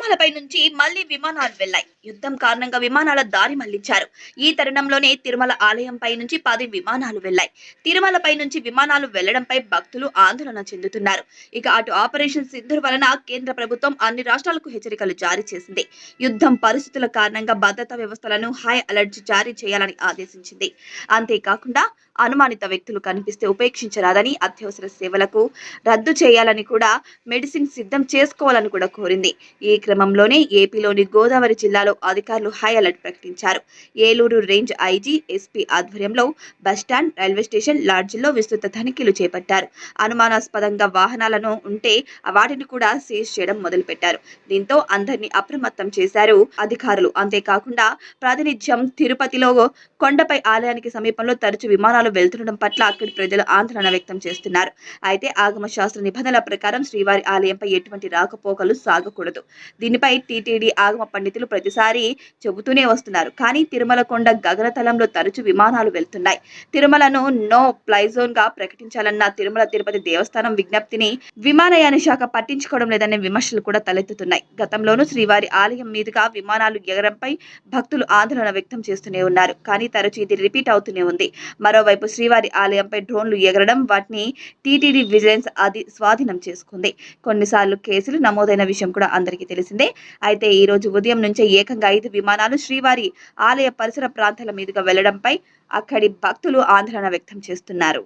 తిరుమలపై నుంచి మళ్లీ విమానాలు వెళ్లాయి. యుద్ధం కారణంగా విమానాల దారి మళ్లించారు. ఈ తరుణంలోనే తిరుమల ఆలయంపై నుంచి 10 విమానాలు వెళ్లాయి. తిరుమలపై నుంచి విమానాలు వెళ్లడంపై భక్తులు ఆందోళన చెందుతున్నారు. ఇక అటు ఆపరేషన్ సింధూర్ వలన కేంద్ర ప్రభుత్వం అన్ని రాష్ట్రాలకు హెచ్చరికలు జారీ చేసింది. యుద్ధం పరిస్థితుల కారణంగా భద్రతా వ్యవస్థలను హై అలర్ట్ జారీ చేయాలని ఆదేశించింది. అంతేకాకుండా అనుమానిత వ్యక్తులు కనిపిస్తే ఉపేక్షించరాదని, అత్యవసర సేవలకు రద్దు చేయాలని కూడా మెడిసిన్ సిద్ధం చేసుకోవాలని కూడా కోరింది. ఈ క్రమంలోనే ఏపీలోని గోదావరి జిల్లాలో అధికారులు హై అలర్ట్ ప్రకటించారు. ఏలూరు రేంజ్ ఐజీ, ఎస్పీ ఆధ్వర్యంలో బస్టాండ్, రైల్వే స్టేషన్, లాడ్జిల్లో విస్తృత తనిఖీలు చేపట్టారు. అనుమానాస్పదంగా వాహనాలను ఉంటే వాటిని కూడా సీజ్ చేయడం మొదలుపెట్టారు. దీంతో అందరినీ అప్రమత్తం చేశారు అధికారులు. అంతేకాకుండా ప్రాతినిధ్యం తిరుపతిలో కొండపై ఆలయానికి సమీపంలో తరచూ విమానాలు వెళ్తుండడం పట్ల అక్కడి ప్రజలు ఆందోళన వ్యక్తం చేస్తున్నారు. అయితే ఆగమ శాస్త్ర నిబంధనల ప్రకారం శ్రీవారి ఆలయంపై ఎటువంటి రాకపోకలు సాగకూడదు. దీనిపై టీటీడీ ఆగమ పండితులు ప్రతిసారి చెబుతూనే వస్తున్నారు. కానీ తిరుమల కొండ గగనతలంలో తరచూ విమానాలు వెళ్తున్నాయి. తిరుమలను నో ఫ్లై జోన్ గా ప్రకటించాలన్న తిరుమల తిరుపతి దేవస్థానం విజ్ఞప్తిని విమానయాన శాఖ పట్టించుకోవడం లేదనే విమర్శలు కూడా తలెత్తుతున్నాయి. గతంలోనూ శ్రీవారి ఆలయం మీదుగా విమానాలు ఎగరంపై భక్తులు ఆందోళన వ్యక్తం చేస్తూనే ఉన్నారు. కానీ తరచూ ఇది రిపీట్ అవుతూనే ఉంది. మరోవైపు శ్రీవారి ఆలయంపై డ్రోన్లు ఎగరడం, వాటిని టీటీడీ విజిలెన్స్ స్వాధీనం చేసుకుంది. కొన్నిసార్లు కేసులు నమోదైన విషయం కూడా అందరికీ తెలిసిందే. అయితే ఈ రోజు ఉదయం నుంచే ఏకంగా 5 విమానాలు శ్రీవారి ఆలయ పరిసర ప్రాంతాల మీదుగా వెళ్లడంపై అక్కడి భక్తులు ఆందోళన వ్యక్తం చేస్తున్నారు.